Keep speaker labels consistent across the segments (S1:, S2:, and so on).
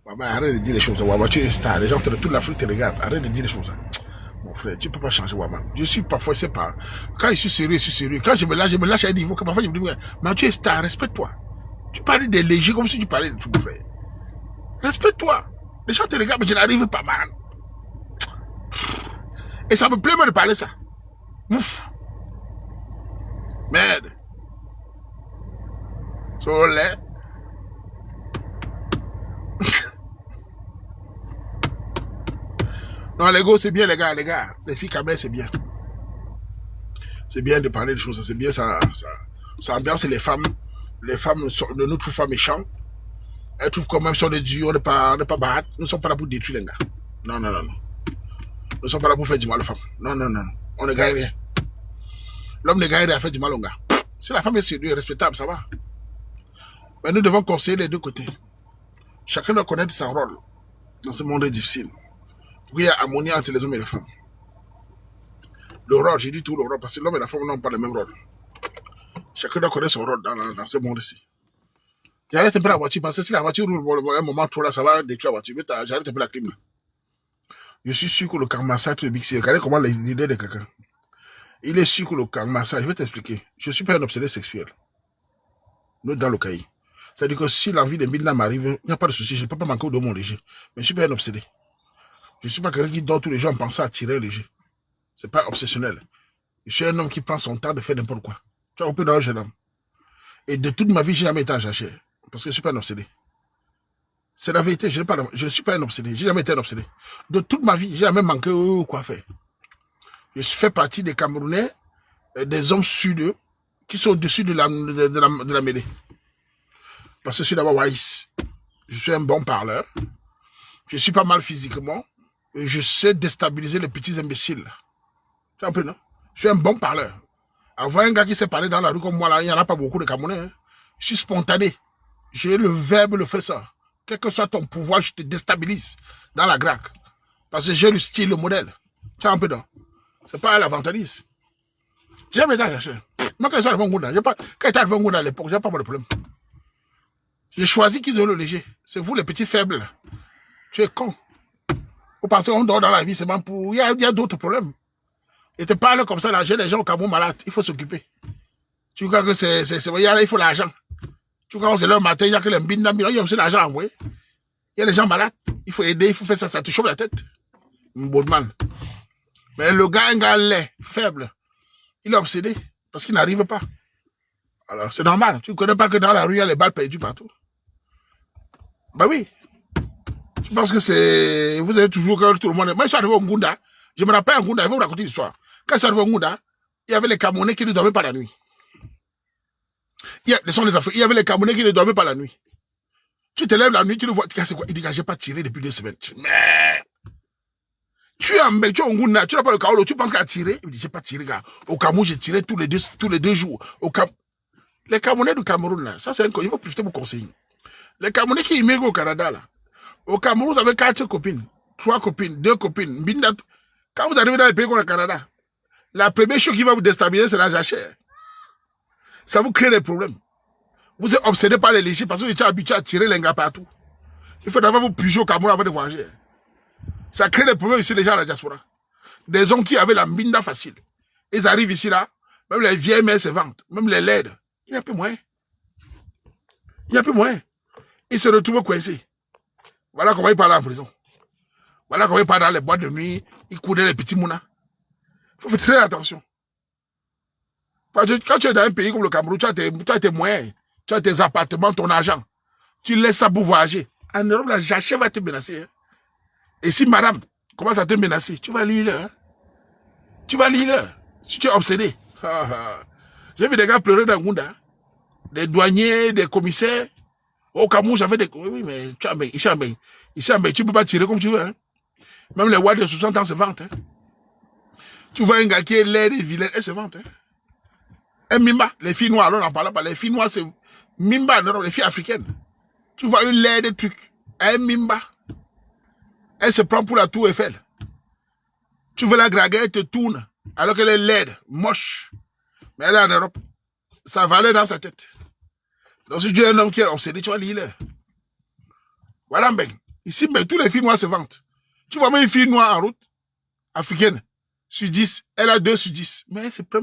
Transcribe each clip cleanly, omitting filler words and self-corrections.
S1: Maman, arrête de dire les choses. Wawa, tu es star. Les gens de toute l'Afrique te regardent. Arrête de dire les choses. Mon frère, tu ne peux pas changer Wawa. Je suis parfois, c'est pas. Quand je suis sérieux, je suis sérieux. Quand je me lâche à un niveau que parfois je me dis, mais tu es star, respecte-toi. Tu parles des légers comme si tu parlais de tout, mon frère. Respecte-toi. Les gens te regardent, mais je n'arrive pas, man. Et ça me plaît de parler ça. Ouf. Merde. Soleil. Non, les gars, c'est bien, les gars, les gars. Les filles, quand même, c'est bien. C'est bien de parler de choses. C'est bien, ça ambiance les femmes. Les femmes ne nous trouvent pas méchants. Elles trouvent quand même sur des dieux, on n'est pas barates. Nous ne sommes pas là pour détruire les gars. Non, non, non, non. Nous ne sommes pas là pour faire du mal aux femmes. Non, non, non. On ne gagne rien. L'homme ne gagne rien à faire du mal aux gars. Si la femme est sérieuse et respectable, ça va. Mais nous devons conseiller les deux côtés. Chacun doit connaître son rôle dans ce monde difficile. Pour qu'il y ait harmonie entre les hommes et les femmes. Le rôle, j'ai dit tout le rôle, parce que l'homme et la femme n'ont pas le même rôle. Chacun doit connaître son rôle dans ce monde-ci. J'arrête un peu la voiture, parce que si la voiture roule un moment trop là, ça va détruire la voiture. J'arrête un peu la clim là. Je suis sûr que le karmasa est big. Regardez comment l'idée de quelqu'un. Il est sûr que le karmasa, je vais t'expliquer. Je ne suis pas un obsédé sexuel. Nous, dans le cahier. C'est-à-dire que si l'envie de Midna m'arrive, il n'y a pas de souci, je ne peux pas manquer de mon léger. Mais je ne suis pas un obsédé. Je ne suis pas quelqu'un qui dort tous les jours en pensant à tirer léger. Ce n'est pas obsessionnel. Je suis un homme qui prend son temps de faire n'importe quoi. Tu vois, on peut dans un jeune homme. Et de toute ma vie, je n'ai jamais été en jachère. Parce que je ne suis pas un obsédé. C'est la vérité, je ne suis pas un obsédé. Je n'ai jamais été un obsédé. De toute ma vie, je n'ai jamais manqué quoi faire. Je fais partie des Camerounais, des hommes sud qui sont au-dessus de la mêlée. Parce que je suis d'abord wise. Je suis un bon parleur. Je suis pas mal physiquement. Et je sais déstabiliser les petits imbéciles. Tu vois un peu, non? Je suis un bon parleur. Avoir un gars qui sait parler dans la rue comme moi, là, il n'y en a pas beaucoup de Camerounais. Hein. Je suis spontané. J'ai le verbe le fait ça. Quel que soit ton pouvoir, je te déstabilise dans la graque. Parce que j'ai le style, le modèle. Tu vois un peu, non? C'est pas l'avantage. J'ai jamais été chercher. Moi, quand je suis arrivé au Ngounda, quand j'étais arrivé au Ngounda à l'époque, j'ai pas de problème. J'ai choisi qui donne le léger. C'est vous, les petits faibles. Tu es con. Vous pensez qu'on dort dans la vie, c'est même pour... Il y a d'autres problèmes. Et te parle comme ça, là, j'ai des gens au Cameroun malades. Il faut s'occuper. Tu crois que il faut l'argent. Tu crois que c'est le matin, il y a que les mbinda, il y a aussi l'argent envoyé. Il y a des gens malades. Il faut aider, il faut faire ça, ça te chauffe la tête. Mbodman. Mais le gars, un gars laid, faible, il est obsédé parce qu'il n'arrive pas. Alors, c'est normal. Tu ne connais pas que dans la rue, il y a les balles perdues partout. Ben oui. Je pense que c'est... Vous avez toujours que tout le monde... Moi, je suis arrivé au Ngounda. Je me rappelle à Ngounda, je vais vous raconter l'histoire. Quand je suis arrivé au Ngounda, il y avait les Camerounais qui ne dormaient pas la nuit. Il y avait les Camerounais qui ne dormaient pas la nuit. Tu te lèves la nuit, tu le vois, tu dis, c'est quoi? Il dit, j'ai pas tiré depuis 2 semaines. Mais... Tu es au Ngounda, tu n'as pas le Kaolo, tu penses qu'à tirer? Il dit, j'ai pas tiré, gars. Au Cameroun, j'ai tiré tous les deux jours. Les Camerounais du Cameroun, là, ça c'est un... Il faut plutôt vous conseiller. Les Camerounais qui immigrent au Canada, là, au Cameroun, vous avez 4 copines, 3 copines, 2 copines. Quand vous arrivez dans les pays comme le Canada, la première chose qui va vous déstabiliser, c'est la jachère. Ça vous crée des problèmes. Vous êtes obsédé par les légers parce que vous êtes habitué à tirer les gars partout. Il faut d'abord vous piger au Cameroun avant de voyager. Ça crée des problèmes ici, les gens à la diaspora. Des hommes qui avaient la mbinda facile. Ils arrivent ici, là, même les vieilles mères se vantent, même les laides. Il n'y a plus moyen. Il n'y a plus moyen. Ils se retrouvent coincés. Voilà comment ils parlent en prison. Voilà comment ils parlent dans les boîtes de nuit. Ils couraient les petits mounas. Il faut faire très attention. Parce que quand tu es dans un pays comme le Cameroun, tu as tes moyens, tu as tes appartements, ton argent. Tu laisses ça pour voyager. En Europe, la jachère va te menacer. Hein. Et si madame commence à te menacer, tu vas lire. Hein. Tu vas lire. Si tu es obsédé. J'ai vu des gars pleurer dans le monde. Hein. Des douaniers, des commissaires. Au Cameroun, j'avais des... Oui, mais ici, tu ne peux pas tirer comme tu veux. Hein. Même les rois de 60 ans se vantent. Hein. Tu vois un gars qui est laid et vilain, elle se vante. Hein. Un Mimba, les filles noires, on n'en parle pas. Les filles noires, c'est Mimba, non, les filles africaines. Tu vois une laide de trucs. Un Mimba. Elle se prend pour la tour Eiffel. Tu veux la draguer, elle te tourne. Alors qu'elle est laide, moche. Mais elle est en Europe. Ça valait dans sa tête. Donc si tu es un homme qui est obsédé, tu vas lire. Voilà, ben. Ici, mais tous les filles noires se vendent. Tu vois même une fille noire en route, africaine, sur 10, elle a 2 sur 10. Mais elle se prend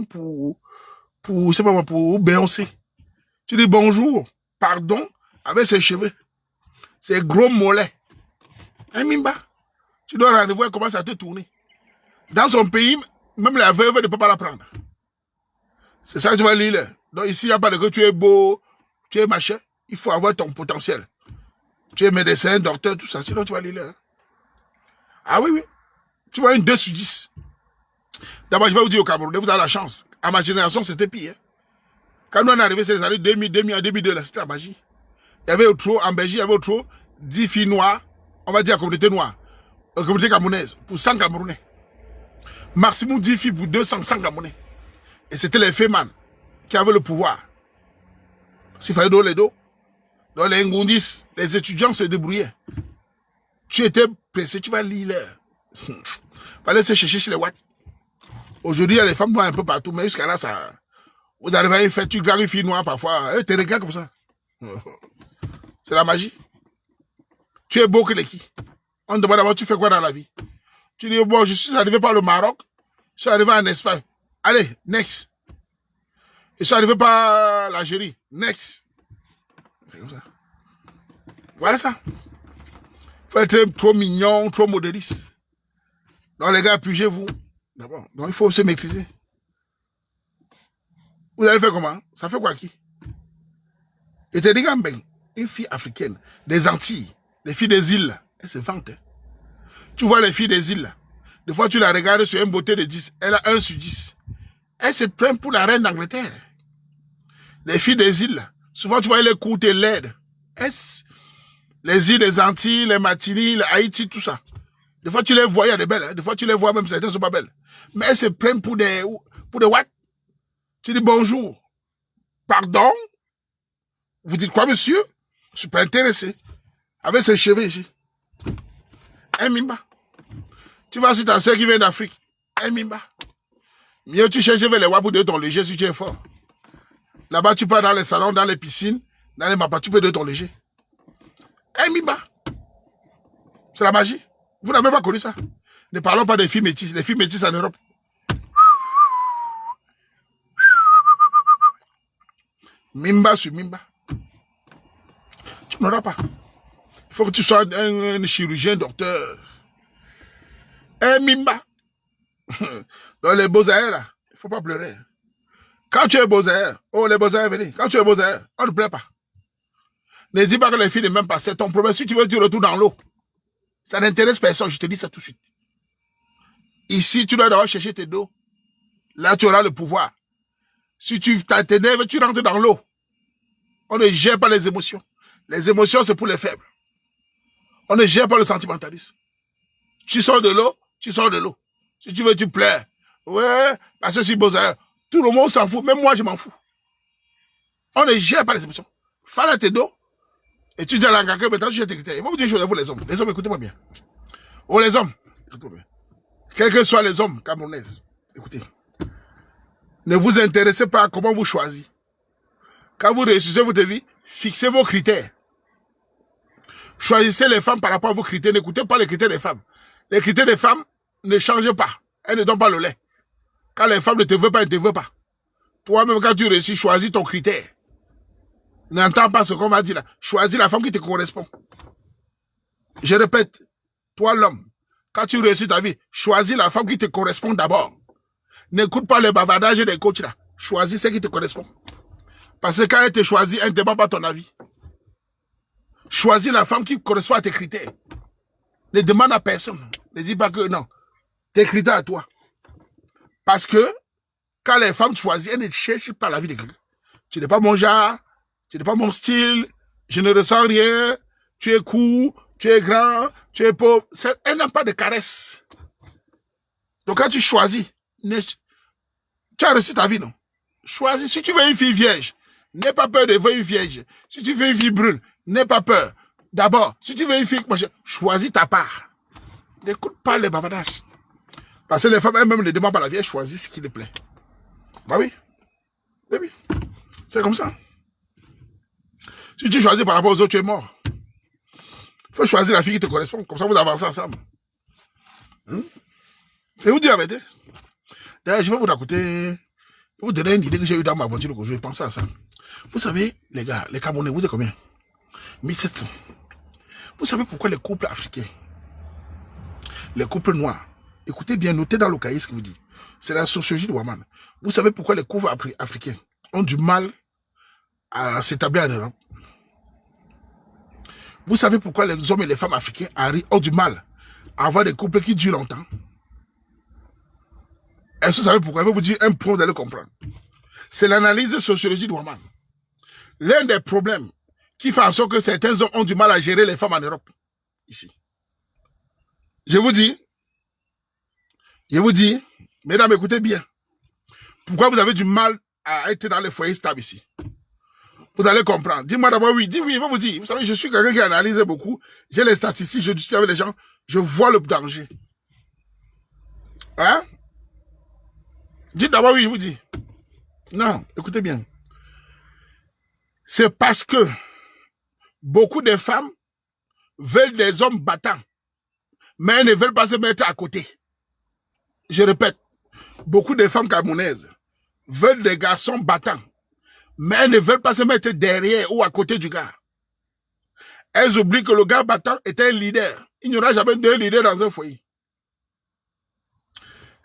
S1: je sais pas moi, pour Beyoncé. Tu dis bonjour, pardon, avec ses cheveux, ses gros mollets. Hein, Mimba? Tu dois rendez-vous, elle commence à te tourner. Dans son pays, même la veuve ne peut pas la prendre. C'est ça que tu vas lire là. Donc ici, il n'y a pas de que tu es beau, tu es machin. Il faut avoir ton potentiel. Tu es médecin, docteur, tout ça. Sinon, tu vas lire là. Ah oui, oui. Tu vois une 2 sur 10. D'abord, je vais vous dire au Cameroun, vous avez la chance. À ma génération, c'était pire. Quand nous on est arrivé, c'est les années 2000, 2001, 2002, là, c'était la magie. Il y avait trop, en Belgique, il y avait trop 10 filles noires, on va dire la communauté noire, la communauté camerounaise, pour 100 Camerounais. Maximum 10 filles pour 200, 100 Camerounais. Et c'était les fémans qui avaient le pouvoir. S'il fallait dos les dos. Dans les Ngundis, les étudiants se débrouillaient. Tu étais pressé, tu vas lire là. Fallait se chercher chez les Watts. Aujourd'hui, il y a les femmes noires un peu partout, mais jusqu'à là, ça. Vous arrivez à y faire, tu graves une fille noire parfois, tu regardes comme ça. C'est la magie. Tu es beau que les qui. On te demande d'abord, tu fais quoi dans la vie? Tu dis, bon, je suis arrivé par le Maroc, je suis arrivé en Espagne. Allez, next. Je suis arrivé par l'Algérie, next. C'est comme ça. Voilà ça. Faut être trop mignon, trop modéliste. Donc les gars, pugez-vous. D'abord, donc il faut se maîtriser. Vous allez faire comment? Ça fait quoi qui? Et te dis, une fille africaine, des Antilles, les filles des îles, elles se vantent. Tu vois les filles des îles, des fois tu la regardes sur une beauté de 10, elle a 1 sur 10. Elle se prend pour la reine d'Angleterre. Les filles des îles, souvent tu vois les courtes et laides. Les îles des Antilles, les Martiniques, les Haïti, tout ça. Des fois tu les vois, il y a des belles, hein. Des fois tu les vois, même certaines ne sont pas belles. Mais elles se prennent pour des what? Tu dis bonjour, pardon, vous dites quoi monsieur? Je suis pas intéressé. Avec ses cheveux ici. Un mimba. Tu vas sur ta soeur qui vient d'Afrique. Un mimba. Mieux tu cherches vers les wabous de ton léger si tu es fort. Là-bas, tu pars dans les salons, dans les piscines, dans les mapas, tu peux de ton léger. Un mimba. C'est la magie. Vous n'avez pas connu ça. Ne parlons pas des filles métisses. Les filles métisses en Europe. Mimba sur mimba. Tu n'auras pas. Il faut que tu sois un chirurgien, docteur. Un mimba. Dans les beaux-arts, là, il ne faut pas pleurer. Quand tu es beaux-arts, oh, les beaux-arts, venez. Quand tu es beaux-arts, on ne pleure pas. Ne dis pas que les filles ne m'aiment pas. C'est ton problème. Si tu veux, tu retournes dans l'eau. Ça n'intéresse personne. Je te dis ça tout de suite. Ici, tu dois d'abord chercher tes dos. Là, tu auras le pouvoir. Si tu t'énerves, tu rentres dans l'eau. On ne gère pas les émotions. Les émotions, c'est pour les faibles. On ne gère pas le sentimentalisme. Tu sors de l'eau, tu sors de l'eau. Si tu veux, tu pleures. Ouais, parce que c'est beau. Tout le monde s'en fout. Même moi, je m'en fous. On ne gère pas les émotions. Fais tes dos. Et tu dis à l'engagé, maintenant, tu jettes tes critères. Ils vont vous dire une chose à vous, les hommes. Les hommes, écoutez-moi bien. Oh, les hommes, écoutez-moi bien. Quels que soient les hommes camerounais, écoutez. Ne vous intéressez pas à comment vous choisissez. Quand vous réussissez votre vie, fixez vos critères. Choisissez les femmes par rapport à vos critères. N'écoutez pas les critères des femmes. Les critères des femmes ne changent pas. Elles ne donnent pas le lait. Quand les femmes ne te veulent pas, elles ne te veulent pas. Toi-même, quand tu réussis, choisis ton critère. N'entends pas ce qu'on va dire là. Choisis la femme qui te correspond. Je répète, toi l'homme, quand tu réussis ta vie, choisis la femme qui te correspond d'abord. N'écoute pas les bavardages des coachs là. Choisis celle qui te correspond. Parce que quand elle te choisit, elle ne demande pas ton avis. Choisis la femme qui correspond à tes critères. Ne demande à personne. Ne dis pas que non. Tes critères à toi. Parce que quand les femmes choisissent, elles ne cherchent pas la vie de quelqu'un. Tu n'es pas mon genre, tu n'es pas mon style, je ne ressens rien, tu es court, tu es grand, tu es pauvre. Elles n'ont pas de caresse. Donc quand tu choisis, tu as reçu ta vie, non? Choisis. Si tu veux une fille vierge, n'aie pas peur de voir une vierge. Si tu veux une fille brune, n'aie pas peur. D'abord, si tu veux une fille, choisis ta part. N'écoute pas les bavardages. Parce que les femmes elles-mêmes ne demandent pas la vie, elles choisissent ce qui les plaît. Bah oui. Oui, oui. C'est comme ça. Si tu choisis par rapport aux autres, tu es mort. faut choisir la fille qui te correspond. Comme ça, vous avancez ensemble. Je vous dis la vérité. D'ailleurs, je vais vous raconter, vous donner une idée que j'ai eue dans ma voiture aujourd'hui. Pensez à ça. Vous savez, les gars, les Camerounais, vous êtes combien? 1700. Vous savez pourquoi les couples africains, les couples noirs, écoutez bien, notez dans le cahier ce que vous dites. C'est la sociologie de Waman. Vous savez pourquoi les couples africains ont du mal à s'établir en Europe? Vous savez pourquoi les hommes et les femmes africains ont du mal à avoir des couples qui durent longtemps? Est-ce que vous savez pourquoi? Je vais vous dire un point, vous allez comprendre. C'est l'analyse sociologique de Waman. L'un des problèmes qui fait en sorte que certains hommes ont du mal à gérer les femmes en Europe. Ici. Je vous dis, mesdames, écoutez bien. Pourquoi vous avez du mal à être dans les foyers stables ici? Vous allez comprendre. Dis-moi d'abord oui. Dis oui, je vais vous dire. Vous savez, je suis quelqu'un qui analyse beaucoup. J'ai les statistiques, je discute avec les gens. Je vois le danger. Hein? Dites d'abord oui, je vous dis. Non, écoutez bien. C'est parce que beaucoup de femmes veulent des hommes battants, mais elles ne veulent pas se mettre à côté. Je répète, beaucoup de femmes camerounaises veulent des garçons battants, mais elles ne veulent pas se mettre derrière ou à côté du gars. Elles oublient que le gars battant est un leader. Il n'y aura jamais deux leaders dans un foyer.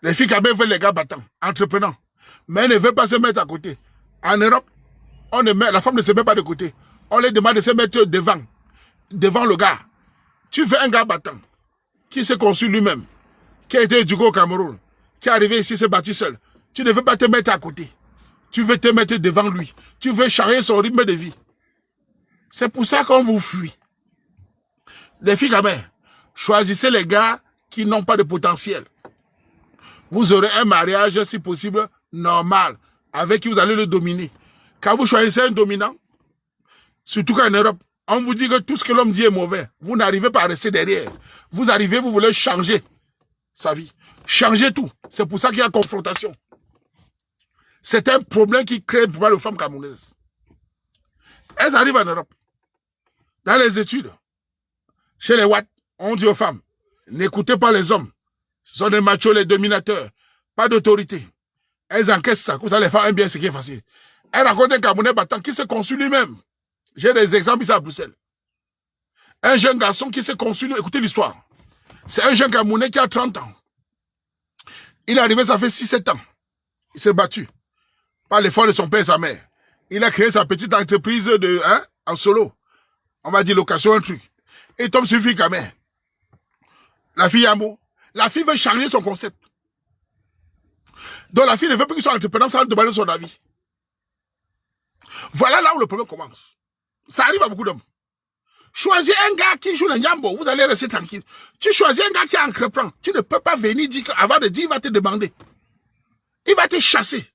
S1: Les filles camerounaises veulent les gars battants, entreprenants, mais elles ne veulent pas se mettre à côté. En Europe, la femme ne se met pas de côté. On les demande de se mettre devant le gars. Tu veux un gars battant, qui s'est conçu lui-même, qui a été éduqué au Cameroun, qui est arrivé ici, s'est battu seul. Tu ne veux pas te mettre à côté. Tu veux te mettre devant lui. Tu veux changer son rythme de vie. C'est pour ça qu'on vous fuit. Les filles, quand même, choisissez les gars qui n'ont pas de potentiel. Vous aurez un mariage, si possible, normal, avec qui vous allez le dominer. Quand vous choisissez un dominant, surtout qu'en Europe, on vous dit que tout ce que l'homme dit est mauvais. Vous n'arrivez pas à rester derrière. Vous arrivez, vous voulez changer sa vie. Changer tout. C'est pour ça qu'il y a confrontation. C'est un problème qui crée pour les femmes camerounaises. Elles arrivent en Europe. Dans les études, chez les Watt, on dit aux femmes, n'écoutez pas les hommes. Ce sont des machos, les dominateurs. Pas d'autorité. Elles encaissent ça. Vous allez faire un bien, ce qui est facile. Elles rencontrent un Camerounais battant qui se conçut lui-même. J'ai des exemples ici à Bruxelles. Un jeune garçon qui s'est conçu, écoutez l'histoire. C'est un jeune Camerounais qui a 30 ans. Il est arrivé, ça fait 6-7 ans. Il s'est battu par l'effort de son père et sa mère. Il a créé sa petite entreprise en solo. On va dire location, un truc. Et il tombe sur une fille quand même. La fille Yamo. La fille veut changer son concept. Donc la fille ne veut plus qu'il soit entrepreneur sans demander son avis. Voilà là où le problème commence. Ça arrive à beaucoup d'hommes. Choisis un gars qui joue le Nyambo, vous allez rester tranquille. Tu choisis un gars qui entreprend. Tu ne peux pas venir dire qu'avant de dire, il va te demander. Il va te chasser.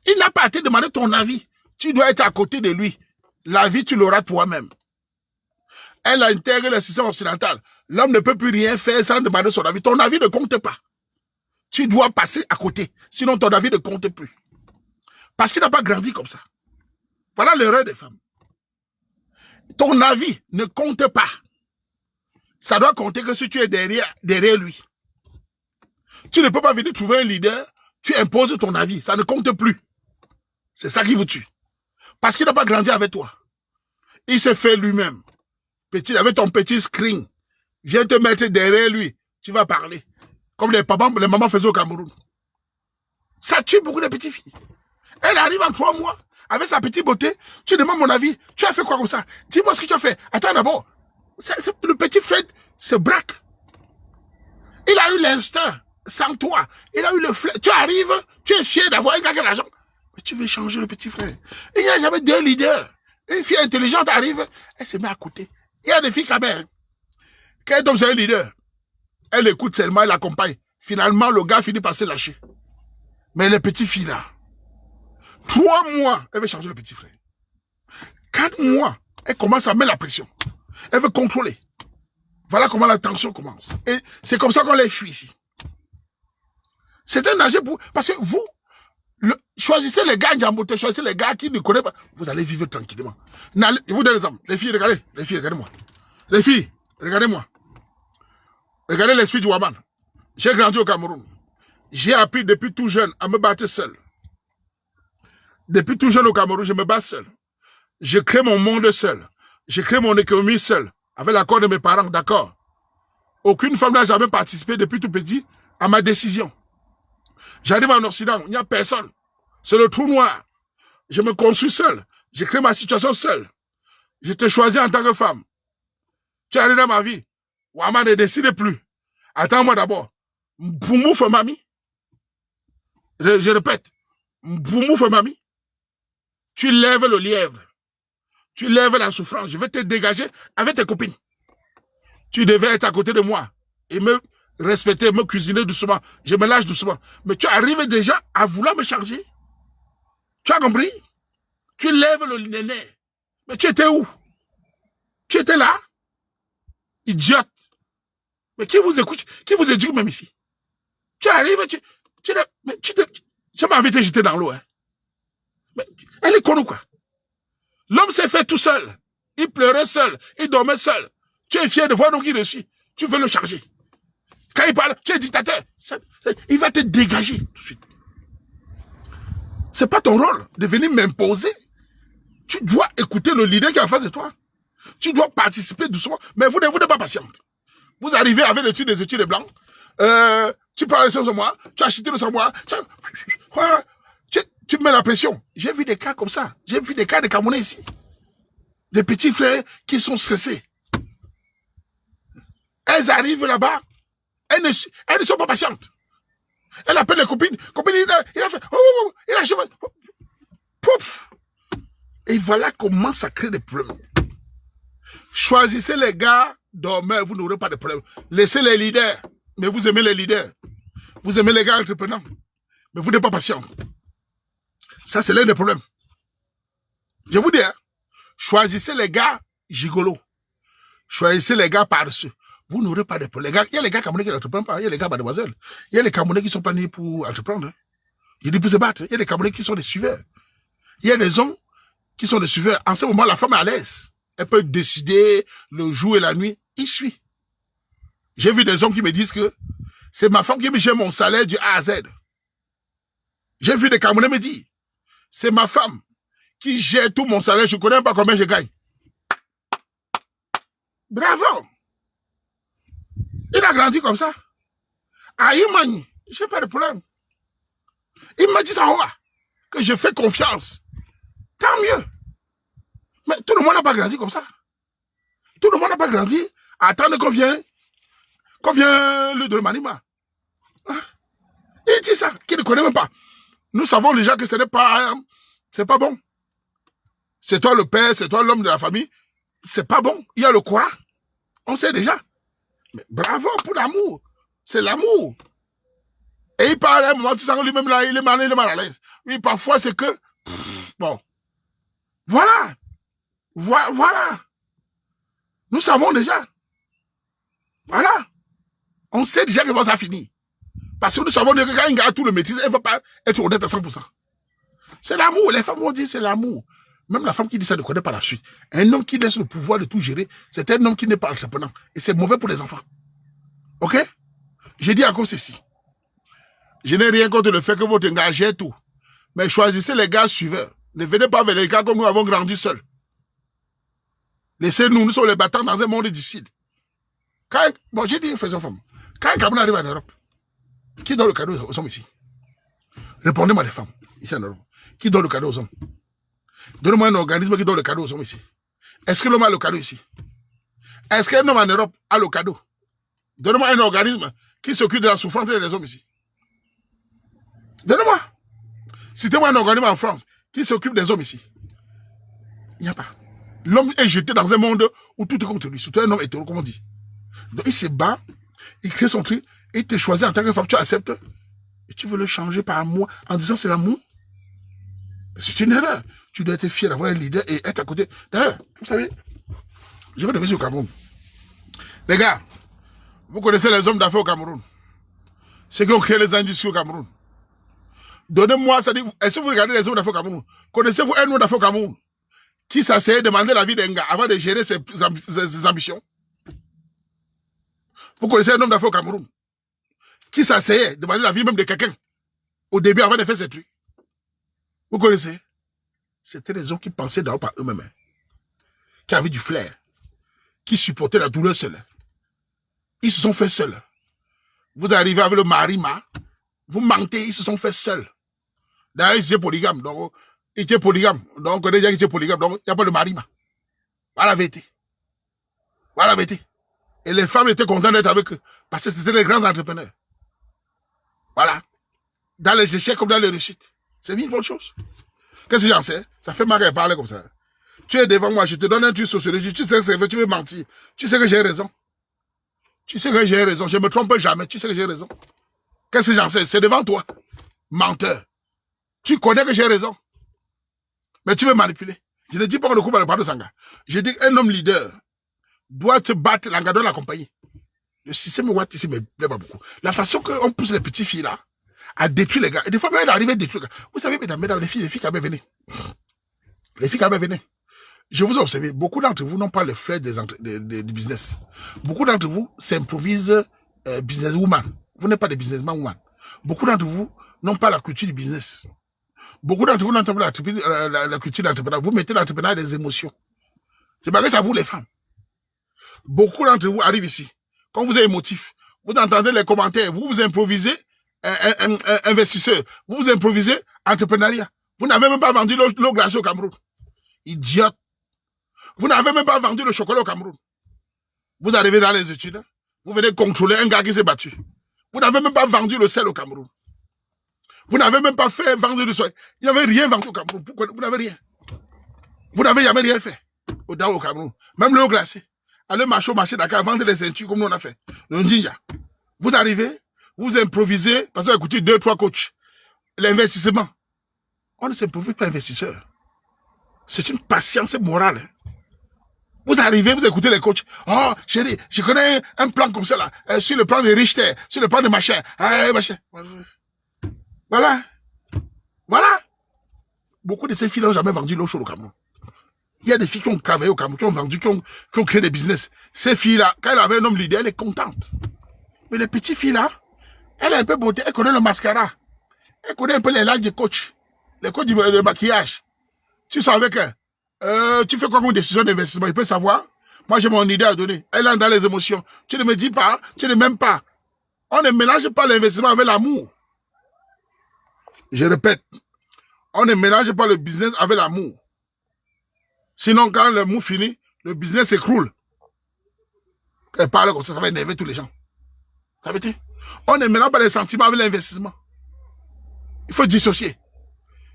S1: Il n'a pas à te demander ton avis. Tu dois être à côté de lui. L'avis, tu l'auras toi-même. Elle intègre le système occidental. L'homme ne peut plus rien faire sans demander son avis. Ton avis ne compte pas. Tu dois passer à côté. Sinon, ton avis ne compte plus. Parce qu'il n'a pas grandi comme ça. Voilà l'erreur des femmes. Ton avis ne compte pas. Ça doit compter que si tu es derrière lui. Tu ne peux pas venir trouver un leader, tu imposes ton avis. Ça ne compte plus. C'est ça qui vous tue. Parce qu'il n'a pas grandi avec toi. Il s'est fait lui-même. Petit, avec ton petit screen. Viens te mettre derrière lui. Tu vas parler. Comme les mamans faisaient au Cameroun. Ça tue beaucoup de petites filles. Elle arrive en 3 mois. Avec sa petite beauté, tu demandes mon avis. Tu as fait quoi comme ça? Dis-moi ce que tu as fait. Attends d'abord. Le petit Fred se braque. Il a eu l'instinct sans toi. Il a eu le flair. Tu arrives, tu es fier d'avoir un gars qui a l'argent. Mais tu veux changer le petit frère. Il n'y a jamais 2 leaders. Une fille intelligente arrive, elle se met à côté. Il y a des filles quand même. Quand elle tombe sur un leader, elle écoute seulement, elle l'accompagne. Finalement, le gars finit par se lâcher. Mais les petites filles là, 3 mois, elle veut changer le petit frère. 4 mois, elle commence à mettre la pression. Elle veut contrôler. Voilà comment la tension commence. Et c'est comme ça qu'on les fuit ici. C'est un danger pour... Parce que vous, choisissez les gars Njambote, choisissez les gars qui ne connaissent pas. Vous allez vivre tranquillement. Je vous donne l'exemple. Les filles, regardez. Les filles, regardez-moi. Les filles, regardez-moi. Regardez l'esprit du Waban. J'ai grandi au Cameroun. J'ai appris depuis tout jeune à me battre seul. Depuis tout jeune au Cameroun, je me bats seul. Je crée mon monde seul. Je crée mon économie seul. Avec l'accord de mes parents, d'accord. Aucune femme n'a jamais participé depuis tout petit à ma décision. J'arrive en Occident, il n'y a personne. C'est le trou noir. Je me construis seul. Je crée ma situation seul. Je te choisis en tant que femme. Tu arrives dans ma vie. Ouama ne décide plus. Attends-moi d'abord. Mboumou fait mamie. Je répète. Mboumou fait mamie. Tu lèves le lièvre. Tu lèves la souffrance. Je vais te dégager avec tes copines. Tu devais être à côté de moi et me respecter, me cuisiner doucement. Je me lâche doucement. Mais tu arrives déjà à vouloir me charger. Tu as compris? Tu lèves le néné. Mais tu étais où? Tu étais là? Idiote. Mais qui vous écoute? Qui vous éduque même ici? Tu arrives, tu m'as envie de te jeter dans l'eau. Hein? Mais elle est con ou quoi? L'homme s'est fait tout seul. Il pleurait seul. Il dormait seul. Tu es fier de voir donc il est dessus. Tu veux le charger. Quand il parle, tu es dictateur. Il va te dégager tout de suite. C'est pas ton rôle de venir m'imposer. Tu dois écouter le leader qui est en face de toi. Tu dois participer doucement. Mais vous n'êtes pas patiente. Vous arrivez avec des études blancs. Tu parles sur moi. Tu as acheté le sur moi. Tu mets la pression. J'ai vu des cas comme ça. J'ai vu des cas de Camerounais ici. Des petits frères qui sont stressés. Elles arrivent là-bas. Elles ne sont pas patientes. Elle appelle les copines. Copine, il a fait. Il a acheté. Pouf. Et voilà comment ça crée des problèmes. Choisissez les gars dormez, vous n'aurez pas de problème. Laissez les leaders. Mais vous aimez les leaders. Vous aimez les gars entrepreneurs. Mais vous n'êtes pas patient. Ça, c'est l'un des problèmes. Je vous dis, hein, choisissez les gars gigolos. Choisissez les gars par-dessus. Vous n'aurez pas de problème. Il y a les gars camerounais qui n'entreprennent pas. Il y a les gars mademoiselles. Il y a les camerounais qui ne sont pas nés pour entreprendre. Ils disent pour se battre. Il y a des camerounais qui sont des suiveurs. Il y a des hommes qui sont des suiveurs. En ce moment, la femme est à l'aise. Elle peut décider le jour et la nuit. Il suit. J'ai vu des hommes qui me disent que c'est ma femme qui me gère mon salaire du A à Z. J'ai vu des Camerounais me dire, c'est ma femme qui gère tout mon salaire. Je ne connais pas combien je gagne. Bravo. Il a grandi comme ça. À Imani, je n'ai pas de problème. Il m'a dit ça, que je fais confiance. Tant mieux. Mais tout le monde n'a pas grandi comme ça. Tout le monde n'a pas grandi à attendre qu'on vienne le de Manima. Hein? Il dit ça, qu'il ne connaît même pas. Nous savons déjà que ce n'est pas, c'est pas bon. C'est toi le père, c'est toi l'homme de la famille. C'est pas bon. Il y a le Coran. On sait déjà. Mais bravo pour l'amour. C'est l'amour. Et il parle à un moment, tu sens lui-même là, il est mal à l'aise. Oui, parfois c'est que, bon. Voilà. Voilà. Nous savons déjà. Voilà. On sait déjà que ça finit. Parce que nous savons que quand un gars a tout le maîtrise, elle ne va pas être honnête à 100%. C'est l'amour. Les femmes vont dire c'est l'amour. Même la femme qui dit ça ne connaît pas la suite. Un homme qui laisse le pouvoir de tout gérer, c'est un homme qui n'est pas entreprenant. Et c'est mauvais pour les enfants. Ok? J'ai dit encore ceci. Je n'ai rien contre le fait que votre engagé tout. Mais choisissez les gars suiveurs. Ne venez pas vers les gars comme nous avons grandi seuls. Laissez-nous, nous sommes les battants dans un monde difficile. Bon, j'ai dit, faisons femme. Quand un Cameroun arrive en Europe, qui donne le cadeau aux hommes ici? Répondez-moi les femmes, ici en Europe. Qui donne le cadeau aux hommes? Donnez-moi un organisme qui donne le cadeau aux hommes ici. Est-ce que l'homme a le cadeau ici? Est-ce qu'un homme en Europe a le cadeau? Donnez-moi un organisme qui s'occupe de la souffrance des hommes ici. Donnez-moi. Citez-moi un organisme en France qui s'occupe des hommes ici. Il n'y a pas. L'homme est jeté dans un monde où tout est contre lui. Surtout un homme hétéro, comme on dit. Donc il se bat, il crée son truc, et il te choisit en tant que femme, tu acceptes, et tu veux le changer par amour, en disant c'est l'amour. C'est une erreur. Tu dois être fier d'avoir un leader et être à côté. D'ailleurs, vous savez, je vais devenir au Cameroun. Les gars, vous connaissez les hommes d'affaires au Cameroun. Ceux qui ont créé les industries au Cameroun. Donnez-moi, ça dit, est-ce que vous regardez les hommes d'affaires au Cameroun? Connaissez-vous un homme d'affaires au Cameroun qui s'asseyait demander l'avis d'un gars avant de gérer ses ambitions? Vous connaissez un homme d'affaires au Cameroun qui s'asseyait demander la vie même de quelqu'un au début avant de faire ces trucs. Vous connaissez? C'était des hommes qui pensaient d'abord par eux-mêmes, hein, qui avaient du flair, qui supportaient la douleur seuls. Ils se sont fait seuls. Vous arrivez avec le marima, vous mentez, ils se sont fait seuls. D'ailleurs, ils étaient polygames, donc ils étaient polygames. Donc, on déjà qu'ils étaient polygames, donc il n'y a pas de marima. Voilà la vérité. Voilà la vérité. Et les femmes étaient contentes d'être avec eux, parce que c'était des grands entrepreneurs. Voilà. Dans les échecs comme dans les réussites. C'est une bonne chose. Qu'est-ce que j'en sais? Ça fait mal de parler comme ça. Tu es devant moi, je te donne un truc sociologique, tu sais ce que tu veux mentir. Tu sais que j'ai raison. Tu sais que j'ai raison, je ne me trompe jamais, tu sais que j'ai raison. Qu'est-ce que j'en sais? C'est devant toi. Menteur. Tu connais que j'ai raison. Mais tu veux manipuler. Je ne dis pas qu'on ne coupe pas de Sanga. Je dis qu'un homme leader doit te battre, doit l'accompagner. Le système Watt ici me plaît pas beaucoup. La façon qu'on pousse les petites filles là à détruire les gars. Et des fois, même elle arrive à détruire les gars. Vous savez, mesdames, les filles quand même venaient. Les filles quand même venaient. Je vous ai observé, beaucoup d'entre vous n'ont pas le flair du business. Beaucoup d'entre vous s'improvisent businesswoman. Vous n'êtes pas des businessman woman. Beaucoup d'entre vous n'ont pas la culture du business. Beaucoup d'entre vous n'ont pas la culture d'entrepreneur. Vous mettez l'entrepreneuriat des émotions. Je m'adresse à vous les femmes. Beaucoup d'entre vous arrivent ici. Quand vous êtes émotif, vous entendez les commentaires, vous vous improvisez investisseur, vous vous improvisez entrepreneuriat. Vous n'avez même pas vendu l'eau glacée au Cameroun. Idiote. Vous n'avez même pas vendu le chocolat au Cameroun. Vous arrivez dans les études, vous venez contrôler un gars qui s'est battu. Vous n'avez même pas vendu le sel au Cameroun. Vous n'avez même pas fait vendre le sel. Il n'y avait rien vendu au Cameroun. Pourquoi? Vous n'avez rien. Vous n'avez jamais rien fait au Cameroun. Même l'eau glacée. Allez marcher au marché Dakar, vendre les ceintures comme nous on a fait. Le Njinja. Vous arrivez, vous improvisez, parce que vous écoutez 2-3 coachs. L'investissement. On ne s'improvise pas investisseur. C'est une patience morale. Vous arrivez, vous écoutez les coachs. Oh, chérie, je connais un plan comme ça là. Sur le plan de Richter, sur le plan de machin. Machin. Voilà. Voilà. Beaucoup de ces filles n'ont jamais vendu l'eau chaude au Cameroun. Il y a des filles qui ont travaillé au Cameroun, qui ont vendu, qui ont créé des business. Ces filles-là, quand elle avait un homme leader, elle est contente. Mais les petites filles-là, elle est un peu beauté, elle connaît le mascara. Elle connaît un peu les lacs de coach. Les coachs de maquillage. Tu sors avec elle. Tu fais quoi comme décision d'investissement? Il peut savoir. Moi, j'ai mon idée à donner. Elle est dans les émotions. Tu ne me dis pas, tu ne m'aimes pas. On ne mélange pas l'investissement avec l'amour. Je répète, on ne mélange pas le business avec l'amour. Sinon, quand l'amour finit, le business s'écroule. Elle parle comme ça va énerver tous les gens. Ça veut dire, on ne mélange pas les sentiments avec l'investissement. Il faut dissocier.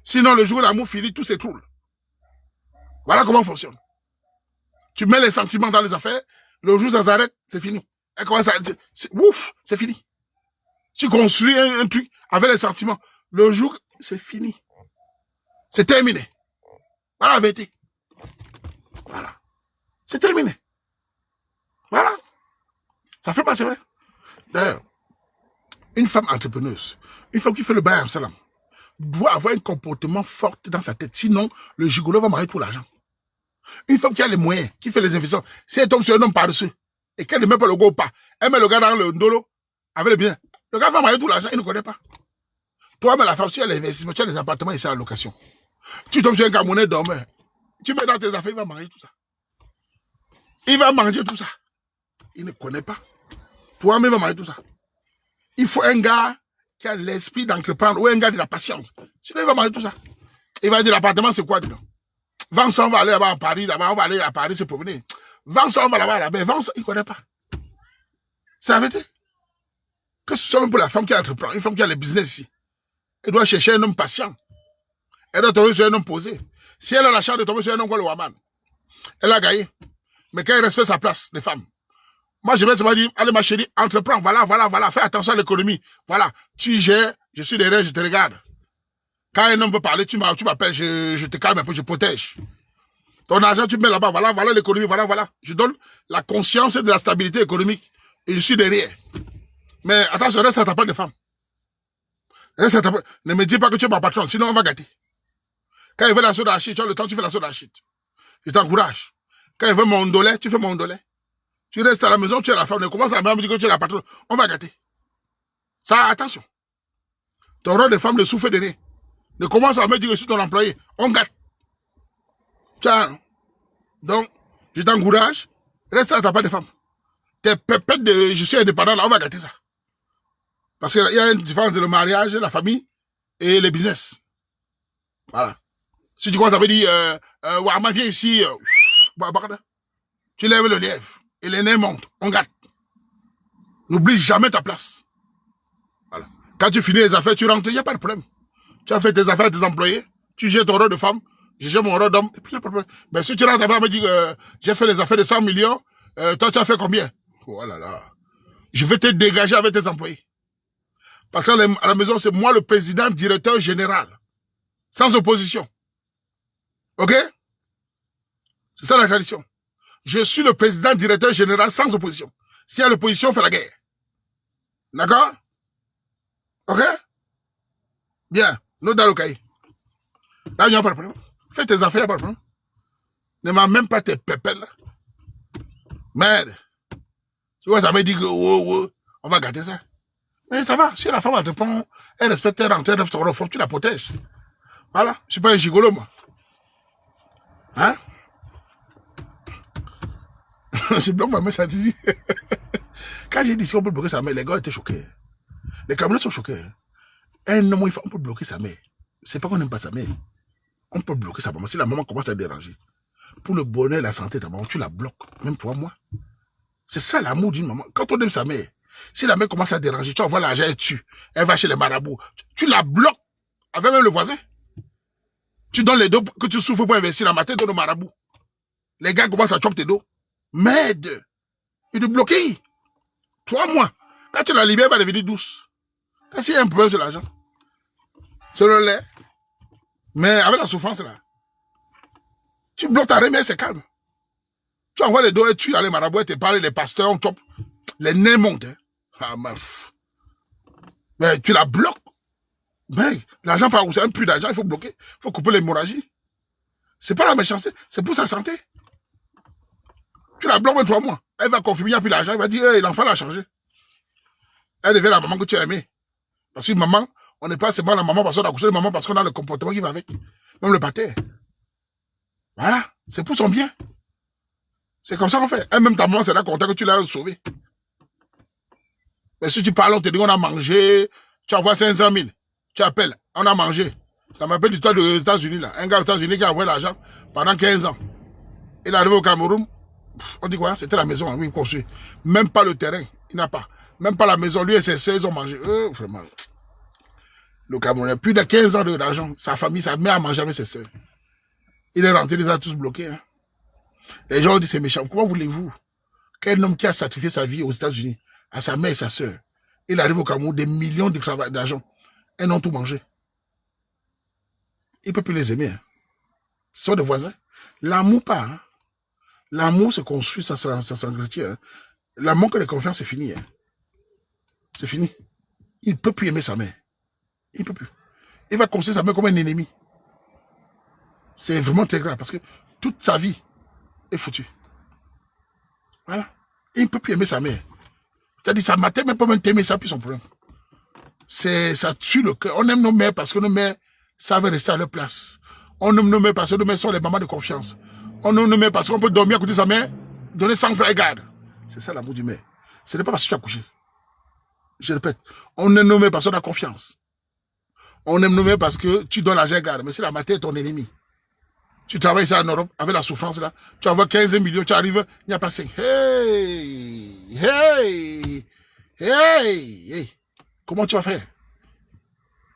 S1: Sinon, le jour où l'amour finit, tout s'écroule. Voilà comment on fonctionne. Tu mets les sentiments dans les affaires, le jour où ça s'arrête, c'est fini. Elle commence à... Ouf, c'est fini. Tu construis un truc avec les sentiments. Le jour, c'est fini. C'est terminé. Voilà la vérité. Voilà. C'est terminé. Voilà. Ça fait pas, c'est vrai. D'ailleurs, une femme entrepreneuse, une femme qui fait le bail en salam, doit avoir un comportement fort dans sa tête. Sinon, le gigolo va marier tout l'argent. Une femme qui a les moyens, qui fait les investissements, si elle tombe sur un homme par-dessus, et qu'elle ne met pas le go au pas, elle met le gars dans le ndolo, avec le bien. Le gars va marier tout l'argent, il ne connaît pas. Toi, mais la femme, tu as l'investissement, tu as les appartements ici à location. Tu tombes sur un Camerounais dormeur, tu mets dans tes affaires, il va manger tout ça. Il va manger tout ça. Il ne connaît pas. Toi-même, il va manger tout ça. Il faut un gars qui a l'esprit d'entreprendre ou un gars de la patience. Sinon, il va manger tout ça. Il va dire, l'appartement, c'est quoi dedans? Vincent, on va aller là-bas à Paris, là-bas, on va aller à Paris se promener. Vincent, on va là-bas, là-bas. Vincent, il ne connaît pas. C'est la vérité. Que ce soit même pour la femme qui entreprend, une femme qui a le business ici. Elle doit chercher un homme patient. Elle doit tomber sur un homme posé. Si elle a la chance de tomber sur un homme comme le Waman, elle a gagné. Mais quand elle respecte sa place, les femmes. Moi, je vais se dire, allez ma chérie, entreprends, voilà, fais attention à l'économie. Voilà, tu gères, je suis derrière, je te regarde. Quand un homme veut parler, tu m'appelles, je te calme un peu, je protège. Ton argent, tu mets là-bas, voilà l'économie, voilà. Je donne la conscience de la stabilité économique et je suis derrière. Mais attention, reste à ta part de femme. Reste à ta part. Ne me dis pas que tu es ma patronne, sinon on va gâter. Quand il veut la soda à shit, tu as le temps, tu fais la soda à shit. Je t'encourage. Quand il veut mon dollar, tu fais mon dollar. Tu restes à la maison, tu es la femme, on commence à me dire que tu es la patronne. On va gâter. Ça, attention. Ton rôle de femme ne souffre de rien. Ne commence à me dire que je suis ton employé. On gâte. Tiens. Donc, je t'encourage. Reste à ta part de femme. Tes pépettes de je suis indépendant, là, on va gâter ça. Parce qu'il y a une différence entre le mariage, la famille et le business. Voilà. Si tu commences à me dire, Warma, viens ici, tu lèves le lièvre et les nez montent. On gâte. N'oublie jamais ta place. Voilà. Quand tu finis les affaires, tu rentres, il n'y a pas de problème. Tu as fait tes affaires à tes employés, tu gères ton rôle de femme, je gère mon rôle d'homme, et puis il n'y a pas de problème. Mais si tu rentres à me dire, j'ai fait les affaires de 100 millions, toi tu as fait combien? Oh là là. Je vais te dégager avec tes employés. Parce qu'à la maison, c'est moi le président, directeur général. Sans opposition. Ok? C'est ça la tradition. Je suis le président, directeur général sans opposition. S'il y a l'opposition, on fait la guerre. D'accord? Ok? Bien. Nous dans le cahier. Là, il n'y a pas de problème. Fais tes affaires, il n'y a pas de problème. Ne m'en même pas tes pépelles là. Merde. Tu vois, ça veut dire que on va gâter ça. Mais ça va. Si la femme, elle te prend, elle respecte, elle rentre, elle reste tu la protèges. Voilà. Je ne suis pas un gigolo, moi. Hein? Je bloque ma mère, ça dit. Quand j'ai dit si on peut bloquer sa mère, les gars étaient choqués. Les Camerounais sont choqués. Un homme, on peut bloquer sa mère. C'est pas qu'on n'aime pas sa mère. On peut bloquer sa maman. Si la maman commence à déranger, pour le bonheur et la santé de ta maman, tu la bloques. Même toi, moi. C'est ça l'amour d'une maman. Quand on aime sa mère, si la mère commence à déranger, tu envoies l'argent, elle tue. Elle va chez les marabouts. Tu la bloques avec même le voisin. Tu donnes les dos que tu souffres pour investir dans ma tête, donne au marabout. Les gars commencent à choper tes dos. Merde. Il te bloque. Toi, moi. Quand tu la libères, elle va devenir douce. Quand il y a un problème sur l'argent, c'est le lait. Mais avec la souffrance, là, tu bloques ta remède, c'est calme. Tu envoies les dos et tu as les marabouts, et tu parles, les pasteurs, on chope. Les nez montent. Hein. Ah, meuf. Mais tu la bloques. Mais l'argent, par où c'est un puits d'argent, il faut bloquer. Il faut couper l'hémorragie. C'est pas la méchanceté, c'est pour sa santé. Tu la bloques même 3 mois. Elle va confirmer, il n'y a plus d'argent. Elle va dire, hey, l'enfant l'a changé. Elle devient la maman que tu as aimée. Parce qu'une maman, on n'est pas seulement la maman parce qu'on a couché de maman, parce qu'on a le comportement qui va avec. Même le pater. Voilà. C'est pour son bien. C'est comme ça qu'on fait. Elle, même ta maman, c'est là content que tu l'as sauvé. Mais si tu parles, on te dit, on a mangé, tu envoies 500 000. Tu appelles, on a mangé. Ça m'appelle du temps des États-Unis, là. Un gars aux États-Unis qui a envoyé l'argent pendant 15 ans. Il est arrivé au Cameroun. On dit quoi? C'était la maison, hein, oui, construit. Même pas le terrain, il n'a pas. Même pas la maison, lui et ses sœurs, ils ont mangé. Vraiment. Le Cameroun, plus de 15 ans d'argent. Sa famille, sa mère a mangé avec ses sœurs. Il est rentré, il les a tous bloqués. Hein. Les gens ont dit, c'est méchant. Comment voulez-vous qu'un homme qui a sacrifié sa vie aux États-Unis, à sa mère et sa sœur, il arrive au Cameroun, des millions d'argent, elles n'ont tout mangé. Il ne peut plus les aimer. Hein. Ce sont des voisins. L'amour pas. Hein. L'amour se construit, ça s'entretient. Hein. L'amour que les confiances, c'est fini. Hein. C'est fini. Il ne peut plus aimer sa mère. Il ne peut plus. Il va considérer sa mère comme un ennemi. C'est vraiment très grave parce que toute sa vie est foutue. Voilà. Il ne peut plus aimer sa mère. C'est-à-dire, sa mère même pas même t'aimer, ça plus son problème. Ça tue le cœur. On aime nos mères parce que nos mères savent rester à leur place. On aime nos mères parce que nos mères sont les mamans de confiance. On aime nos mères parce qu'on peut dormir à côté de sa mère, donner 100 francs et garde. C'est ça l'amour du mère. Ce n'est pas parce que tu as couché. Je répète, on aime nos mères parce qu'on a confiance. On aime nos mères parce que tu donnes l'argent et garde. Mais si la mère est ton ennemi, tu travailles ici en Europe avec la souffrance là, tu envoies 15 millions, tu arrives, il n'y a pas 5. Hey! Hey! Hey! Hey! Comment tu vas faire?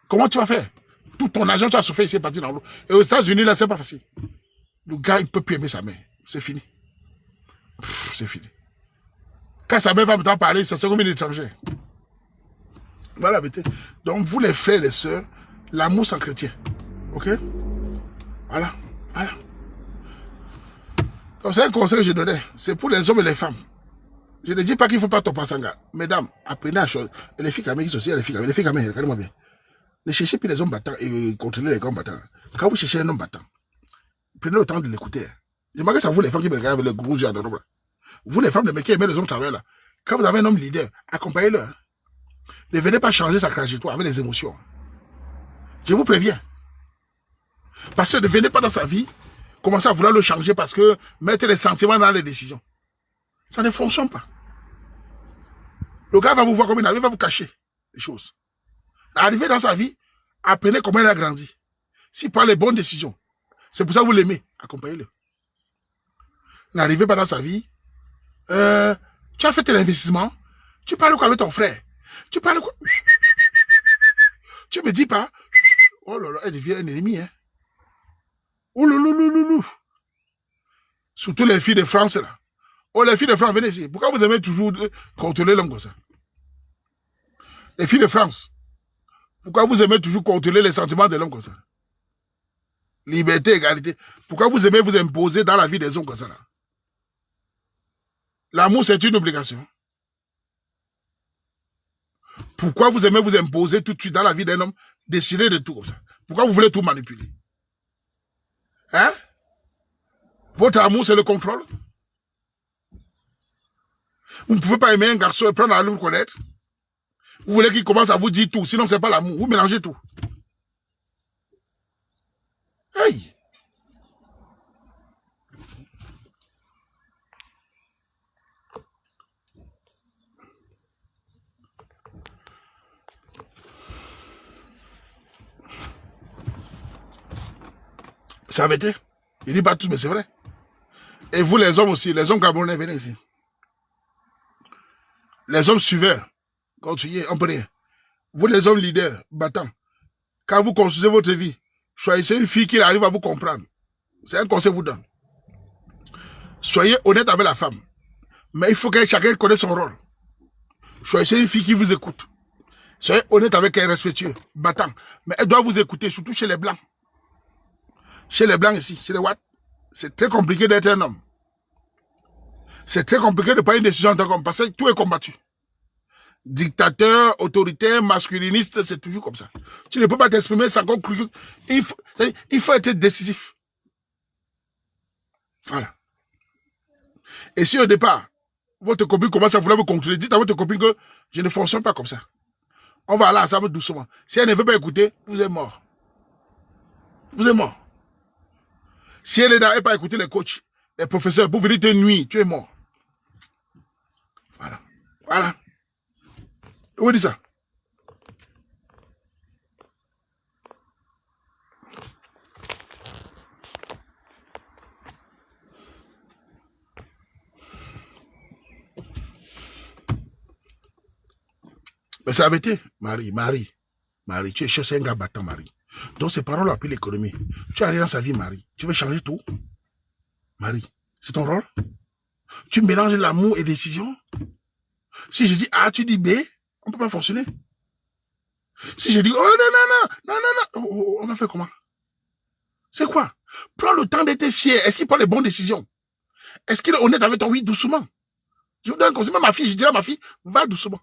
S1: Comment tu vas faire? Tout ton argent, tu as souffert ici, est parti dans l'eau. Et aux États-Unis, là, c'est pas facile. Le gars, il ne peut plus aimer sa mère. C'est fini. C'est fini. Quand sa mère va me t'en parler, ça sera comme une étrangère. Voilà, mettez. Donc, vous, les frères et les sœurs, l'amour s'entretient. OK? Voilà. Voilà. Donc, c'est un conseil que je donnais. C'est pour les hommes et les femmes. Je ne dis pas qu'il ne faut pas tomber en sanga. Mesdames, apprenez à chose. Et les filles qui sont aussi, les filles qui regardez-moi bien. Ne cherchez plus les hommes battants et contrôlez les hommes battants. Quand vous cherchez un homme battant, prenez le temps de l'écouter. Je m'adresse à vous, les femmes qui me regardent avec le gros yeux à l'Europe. Vous, les femmes de métier, aimez les hommes travailleurs là. Quand vous avez un homme leader, accompagnez-le. Hein. Ne venez pas changer sa trajectoire avec les émotions. Je vous préviens. Parce que ne venez pas dans sa vie, commencez à vouloir le changer parce que mettez les sentiments dans les décisions. Ça ne fonctionne pas. Le gars va vous voir comme il va vous cacher les choses. Arrivez dans sa vie, apprenez comment il a grandi. S'il prend les bonnes décisions, c'est pour ça que vous l'aimez, accompagnez-le. N'arrivez pas dans sa vie, tu as fait tes investissements, tu parles quoi avec ton frère? Tu parles quoi? Tu me dis pas, oh là là, elle devient un ennemi, hein. Oh là là là là là. Surtout les filles de France, là. Oh, les filles de France, venez ici. Pourquoi vous aimez toujours contrôler l'homme comme ça? Les filles de France, pourquoi vous aimez toujours contrôler les sentiments de l'homme comme ça? Liberté, égalité. Pourquoi vous aimez vous imposer dans la vie des hommes comme ça, là? L'amour, c'est une obligation. Pourquoi vous aimez vous imposer tout de suite dans la vie d'un homme, décider de tout comme ça? Pourquoi vous voulez tout manipuler? Hein? Votre amour, c'est le contrôle? Vous ne pouvez pas aimer un garçon et prendre à le connaître? Vous voulez qu'il commence à vous dire tout, sinon c'est pas l'amour. Vous mélangez tout. Hey! Ça avait été. Il dit pas tout, mais c'est vrai. Et vous, les hommes aussi, les hommes camerounais, venez ici. Les hommes suiveurs, continuez, on peut rien. Vous, les hommes leaders, battants, quand vous construisez votre vie, choisissez une fille qui arrive à vous comprendre. C'est un conseil que je vous donne. Soyez honnête avec la femme. Mais il faut que chacun connaisse son rôle. Choisissez une fille qui vous écoute. Soyez honnête avec elle, respectueux, battant. Mais elle doit vous écouter, surtout chez les Blancs. Chez les Blancs ici, chez les Watts, c'est très compliqué d'être un homme. C'est très compliqué de prendre une décision en tant qu'homme parce que tout est combattu. Dictateur, autoritaire, masculiniste, c'est toujours comme ça. Tu ne peux pas t'exprimer sans qu'on crue. Il faut être décisif. Voilà. Et si au départ, votre copine commence à vouloir vous contrôler, dites à votre copine que je ne fonctionne pas comme ça. On va aller ensemble doucement. Si elle ne veut pas écouter, vous êtes mort. Vous êtes mort. Si elle n'est pas écouter les coachs, les professeurs, pour venir te nuire, tu es mort. Voilà. Voilà. Où dit ça? Mais ça avait été, Marie, tu es cher, c'est un gars battant, Marie. Donc ses parents l'ont appris l'économie. Tu es arrivé dans sa vie, Marie. Tu veux changer tout? Marie, c'est ton rôle? Tu mélanges l'amour et décision? Si je dis A, tu dis B, on ne peut pas fonctionner. Si je dis, oh non, on va faire comment? C'est quoi? Prends le temps d'être fier. Est-ce qu'il prend les bonnes décisions? Est-ce qu'il est honnête avec toi? Oui, doucement. Je vous donne un conseil, même ma fille, je dirais à ma fille, va doucement.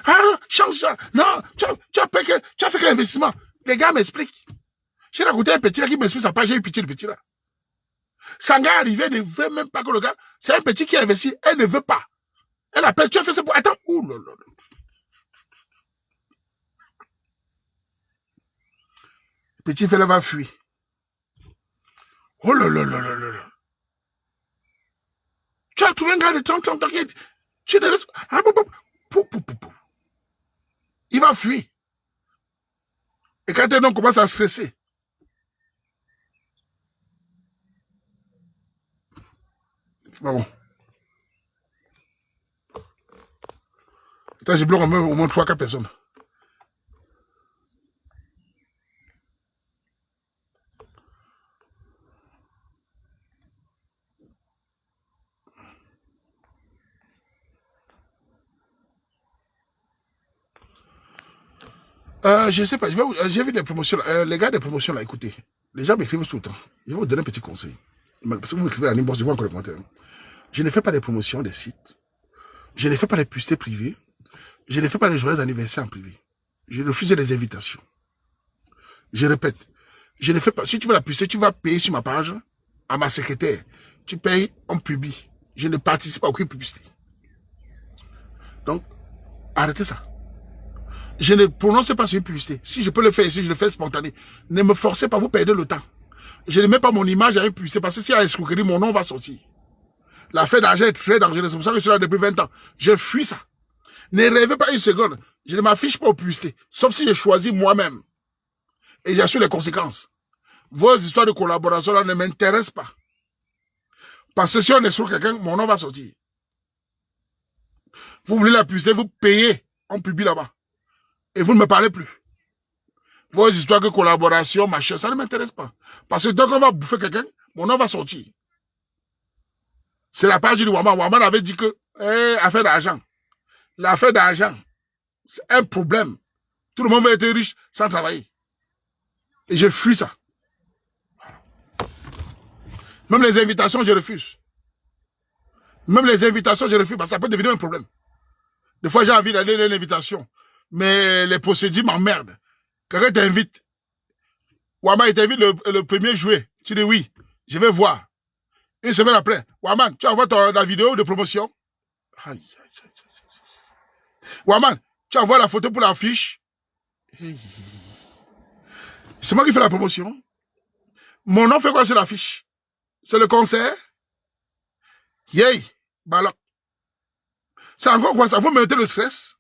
S1: Ah, change ça. Non, tu as fait quel investissement? Les gars m'expliquent. J'ai raconté un petit là qui m'explique sa page, j'ai eu pitié de petit là. Sanga est arrivé, ne veut même pas que le gars, c'est un petit qui a investi, elle ne veut pas. Elle appelle, tu as fait ça pour, attends, ouh là là. Petit fella va fuir. Oh là là là là là. Tu as trouvé un gars de 30 ans, t'inquiète. Tu ne laisses pas. Il va fuir. Et quand un homme commence à stresser, c'est pas bon. Attends, j'ai bloqué au moins 3-4 personnes. Je ne sais pas, j'ai vu des promotions, les gars des promotions là, écoutez, les gens m'écrivent tout le temps. Je vais vous donner un petit conseil. Parce que vous m'écrivez à l'inbox, je vois encore les commentaires. Je ne fais pas des promotions des sites. Je ne fais pas des publicités privées. Je ne fais pas des joyeux anniversaires en privé. Je refuse les invitations. Je répète, je ne fais pas. Si tu veux la publicité, tu vas payer sur ma page, à ma secrétaire. Tu payes, on publie. Je ne participe à aucune publicité. Donc, arrêtez ça. Je ne prononce pas sur une publicité. Si je peux le faire ici, je le fais spontané. Ne me forcez pas, vous perdez le temps. Je ne mets pas mon image à une publicité parce que s'il y a escroquerie, mon nom va sortir. L'affaire d'argent est très dangereuse. C'est pour ça que je suis là depuis 20 ans. Je fuis ça. Ne rêvez pas une seconde. Je ne m'affiche pas aux publicités. Sauf si je choisis moi-même. Et j'assume les conséquences. Vos histoires de collaboration là ne m'intéressent pas. Parce que si on escroque quelqu'un, mon nom va sortir. Vous voulez la publicité, vous payez. On publie là-bas. Et vous ne me parlez plus. Vos histoires de collaboration, machin, ça ne m'intéresse pas. Parce que dès qu'on va bouffer quelqu'un, mon nom va sortir. C'est la page du Waman. Waman avait dit que, affaire d'argent. L'affaire d'argent, c'est un problème. Tout le monde veut être riche sans travailler. Et je fuis ça. Même les invitations, je refuse. Même les invitations, je refuse, parce que ça peut devenir un problème. Des fois, j'ai envie d'aller à l'invitation, mais les procédures m'emmerdent. Quelqu'un t'invite. Waman, il t'invite le 1er juillet. Tu dis oui, je vais voir. Une semaine après, Waman, tu envoies la vidéo de promotion. Aïe, aïe, aïe, aïe. Waman, tu envoies la photo pour l'affiche. C'est moi qui fais la promotion. Mon nom fait quoi sur l'affiche? C'est le concert. Yay, balok. C'est encore quoi ça? Vous mettez le stress.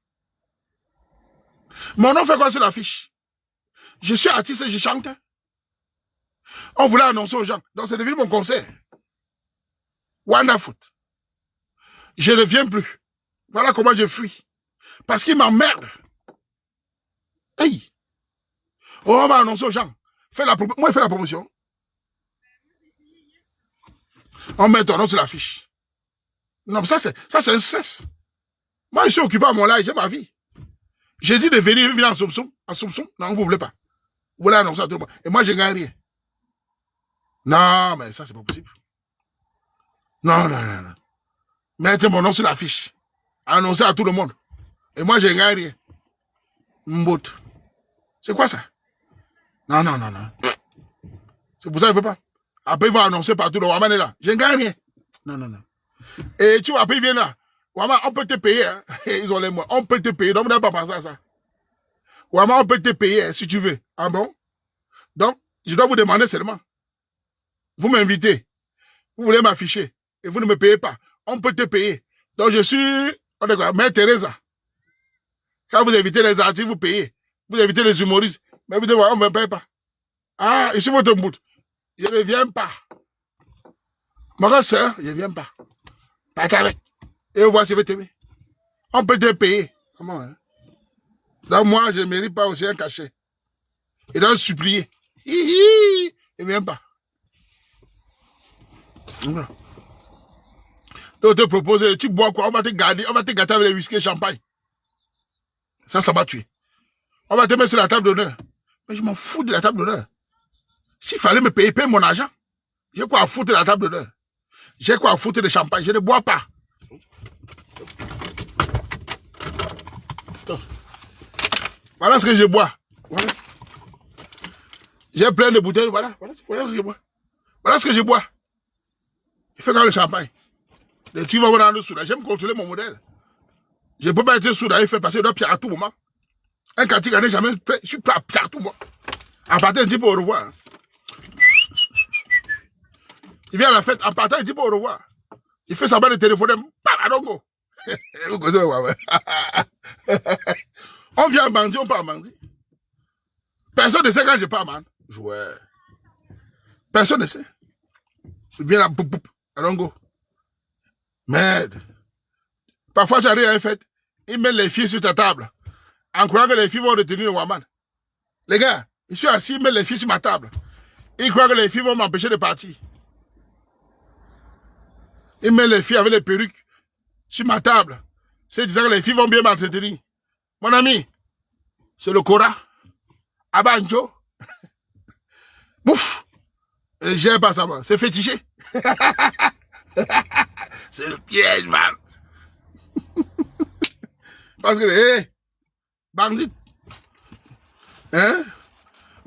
S1: Mon nom fait quoi sur l'affiche? Je suis artiste et je chante. On voulait annoncer aux gens. Donc c'est devenu mon concert. Wonderful. Je ne viens plus. Voilà comment je fuis. Parce qu'il m'emmerde. Hey. Oh, on va annoncer aux gens. Moi, je fais la promotion. On met ton nom sur l'affiche. Non, mais ça, c'est un stress. Moi, je suis occupé à mon live, j'ai ma vie. J'ai dit de venir en soupçon. En soupçon. Non, vous ne voulez pas. Vous voulez annoncer à tout le monde. Et moi, je ne gagne rien. Non, mais ça, c'est pas possible. Non, non, non, non. Mettez mon nom sur l'affiche. Annoncez à tout le monde. Et moi, je ne gagne rien. Mbot. C'est quoi ça? Non, non, non, non. C'est pour ça que je ne peux pas. Après, ils vont annoncer partout, le Waman est là. Je ne gagne rien. Non, non, non. Et tu vois, après, ils viennent là. Waman, on peut te payer. Hein. Ils ont les mots. On peut te payer. Donc, vous n'avez pas pensé à ça. Waman, on peut te payer hein, si tu veux. Ah bon? Donc, je dois vous demander seulement. Vous m'invitez. Vous voulez m'afficher. Et vous ne me payez pas. On peut te payer. Donc, je suis... Mère Teresa. Quand vous invitez les artistes, vous payez. Vous invitez les humoristes. Mais vous dites, on ne me paye pas. Ah, je suis votre bout. Je ne viens pas. Ma soeur, je ne viens pas. Pas avec. Et on voit si vous t'aimer. On peut te payer. Comment, hein? Donc moi, je ne mérite pas aussi un cachet. Et donc supplier. Je ne viens pas. Voilà. Donc on te propose, tu bois quoi? On va te garder, on va te gâter avec les whisky et champagne. Ça va tuer. On va te mettre sur la table d'honneur. Mais je m'en fous de la table d'honneur. S'il fallait me payer mon argent, j'ai quoi à foutre de la table d'honneur? J'ai quoi à foutre de champagne? Je ne bois pas. Voilà ce que je bois. Voilà. J'ai plein de bouteilles. Voilà ce que je bois. Voilà ce que je bois. Je fais quand le champagne. Les tuyaux vont me rendre soudain. J'aime contrôler mon modèle. Je ne peux pas être soudain. Il fait passer de pierre à tout moment. Un quartier n'est jamais prêt. Je suis prêt à pierre à tout moment. En partant, il dit pas au revoir. Il vient à la fête. En partant, il dit pas au revoir. Il fait sa barre de téléphone. Pardon. On vient à Bandi, on part à Bandi. Personne ne sait quand je pars à Bandi. Ouais. Personne ne sait. Il vient là, poup, poup, Alongo. Merde. Parfois, tu arrives à une fête, ils mettent les filles sur ta table, en croyant que les filles vont retenir le Waman. Les gars, je suis assis, ils mettent les filles sur ma table. Ils croient que les filles vont m'empêcher de partir. Ils mettent les filles avec les perruques sur ma table. C'est disant que les filles vont bien m'entretenir. Mon ami, c'est le Cora. Abanjo. Mouf. J'aime pas ça, c'est fétiché. C'est le piège, man. Parce que les bandits. Hein?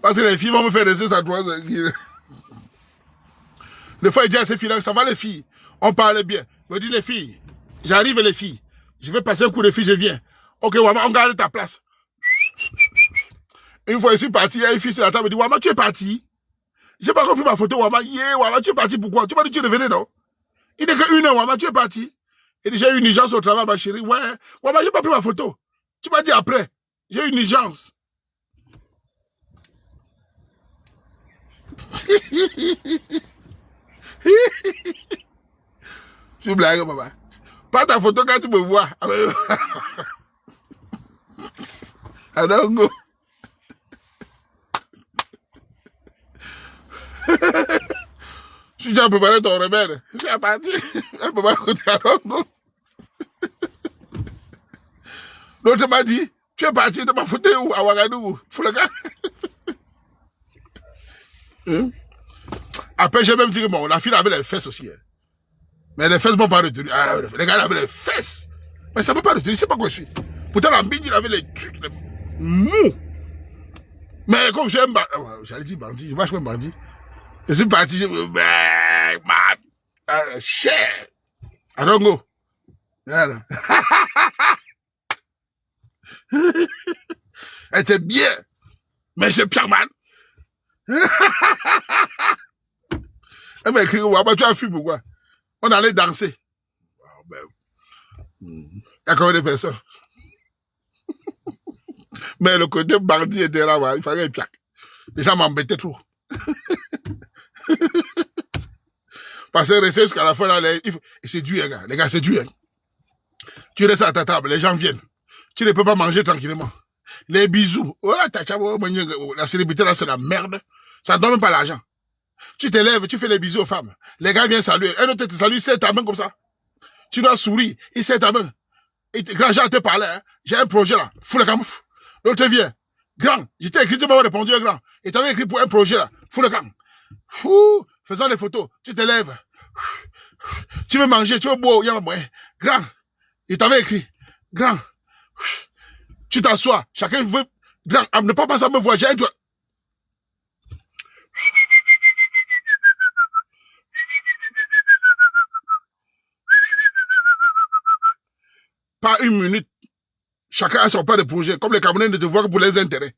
S1: Parce que les filles vont me faire rester ça droite. Des fois, il dit à ces filles-là, ça va les filles. On parle bien. Me dit les filles. J'arrive les filles. Je vais passer un coup de fil, je viens. Ok, Wama, on garde ta place. Une fois, je suis parti, il y a une fille sur la table, me dit, Wama, tu es parti? J'ai pas compris ma photo, Wama. Wama, tu es parti pourquoi? Tu m'as dit que tu revenais, non? Il n'est que 1 heure, Wama, tu es parti? Il dit, j'ai eu une urgence au travail, ma chérie. Ouais, Wama, j'ai pas pris ma photo. Tu m'as dit après. J'ai eu une urgence. Je blague, maman. Pas ta photo quand tu me vois. Adongo. Je suis déjà préparé ton remède. Je suis parti. Je peux pas écouter Adongo. L'autre m'a dit, tu es parti de ma photo où à Ouagadougou. Foulaga. Après, j'ai même dit que bon, la fille avait les fesses aussi. Hein. Mais les fesses ne m'ont pas retenu. Ah, les gars avaient les fesses. Mais ça ne m'a pas retenu, c'est pas quoi je suis. Pourtant, la bille, il avait les trucs, les mous. Mais comme j'aime, j'allais dire bandit, moi je suis bandit. Je suis parti, cher. Adongo. Voilà. Elle était bien. Mais c'est Pierre Man. Elle m'a écrit, tu as fui pourquoi? On allait danser. Oh, ben. Il y a combien de personnes? Mais le côté bandit était là, il fallait une plaque. Les gens m'embêtaient trop. Parce que rester jusqu'à la fin, là, et c'est dur, les gars. Les gars, c'est dur. Tu restes à ta table, les gens viennent. Tu ne peux pas manger tranquillement. Les bisous. La célébrité, là, c'est la merde. Ça ne donne même pas l'argent. Tu te lèves, tu fais les bisous aux femmes. Les gars viennent saluer. Un autre te salue, il serre ta main comme ça. Tu dois sourire, il serre ta main. Et grand Jean te parlait, hein. J'ai un projet là, fous le camoufle. L'autre vient. Grand, je t'ai écrit, tu m'as répondu, grand. Et t'avais écrit pour un projet là, fous le camp. Faisons des photos, tu te lèves. Tu veux manger, tu veux boire, il y a moyen. Grand, il t'avait écrit. Grand, tu t'assois, chacun veut. Grand, ne pas passer à me voir, j'ai un doigt. Pas une minute. Chacun a son pas de projet. Comme les Camerounais ne te voient que pour les intérêts.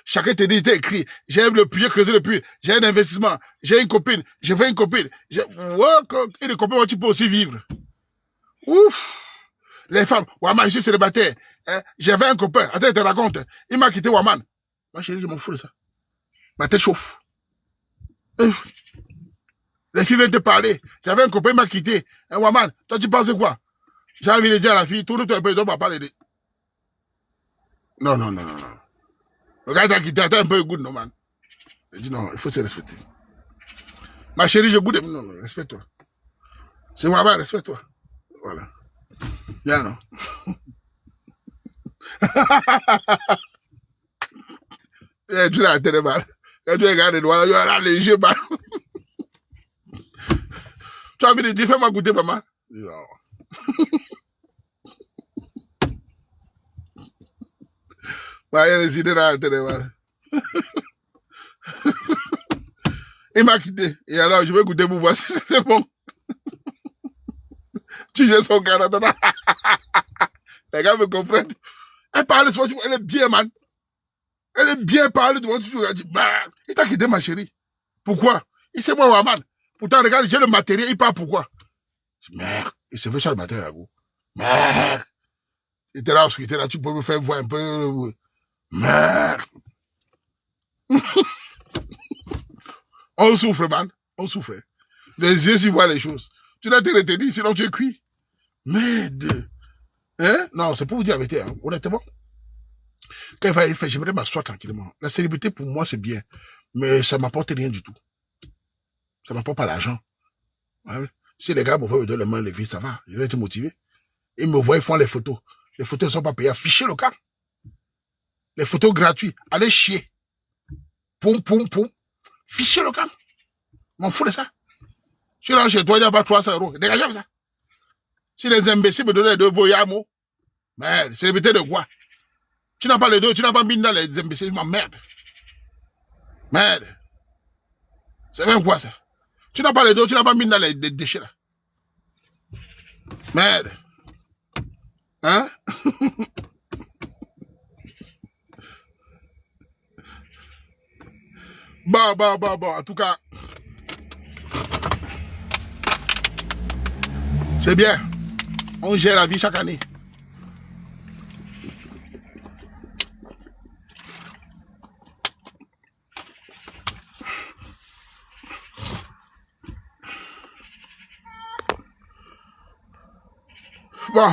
S1: Chacun te dit, t'es écrit. J'ai le puits, j'ai creusé le puits. J'ai un investissement. J'ai une copine. J'ai fait une copine. Et les copains, tu peux aussi vivre. Ouf. Les femmes. Waman, je suis célibataire. Hein? J'avais un copain. Attends, je te raconte. Il m'a quitté Waman. Ma chérie, je m'en fous de ça. Ma tête chauffe. Les filles viennent te parler. J'avais un copain, il m'a quitté. Hein, Waman, toi, tu penses quoi? J'ai envie de dire à la fille, tourne-toi un peu, donc on va pas l'aider. Non. Le gars t'a quitté, t'as un peu de goût, non, man. Je dis non, il faut se respecter. Ma chérie, je goûte. Non, respecte-toi. C'est moi, respecte-toi. Voilà. Bien, non. Tu l'as télé mal. Quand tu regardes les doigts, il y aura les yeux mal. Tu as envie de dire, fais-moi goûter, maman. Non. Il y a les idées dans la télé mal. Il m'a quitté. Et alors, je vais goûter pour voir si c'était bon. Tu jettes son gars là. Les gars me comprennent. Elle parle, elle est bien, man. Elle est bien parlée devant tout. Elle dit, bah, il t'a quitté, ma chérie. Pourquoi? Il sait moi, man. Pourtant, regarde, j'ai le matériel, il parle pourquoi? Je dis, merde, il se fait ça le matériel à vous. Merde. Il était là, il était là, tu peux me faire voir un peu. Merde. On souffre, man. On souffre. Les yeux s'y voient les choses. Tu dois te retenir, sinon tu es cuit. Merde. Hein? Non, c'est pour vous dire la vérité, hein. Honnêtement. Quand il va y faire, j'aimerais m'asseoir tranquillement. La célébrité, pour moi, c'est bien. Mais ça m'apporte rien du tout. Ça m'apporte pas l'argent. Ouais. Si les gars me voient me donner les mains levées, ça va. Je vais être motivé. Ils me voient, ils font les photos. Les photos ne sont pas payées. Fichez le camp. Les photos gratuites. Allez chier. Poum. Fichez le camp. M'en fous de ça. Je suis là chez toi, il n'y a pas 300 €. Dégagez ça. Si les imbéciles me donnaient 2 boyards, merde, célébrité de quoi? Tu n'as pas les deux, tu n'as pas mis dans les imbéciles, merde. Merde. C'est même quoi ça? Tu n'as pas les deux, tu n'as pas mis dans les déchets là. Merde. Hein? Bon. En tout cas, c'est bien. On gère la vie chaque année. Bon.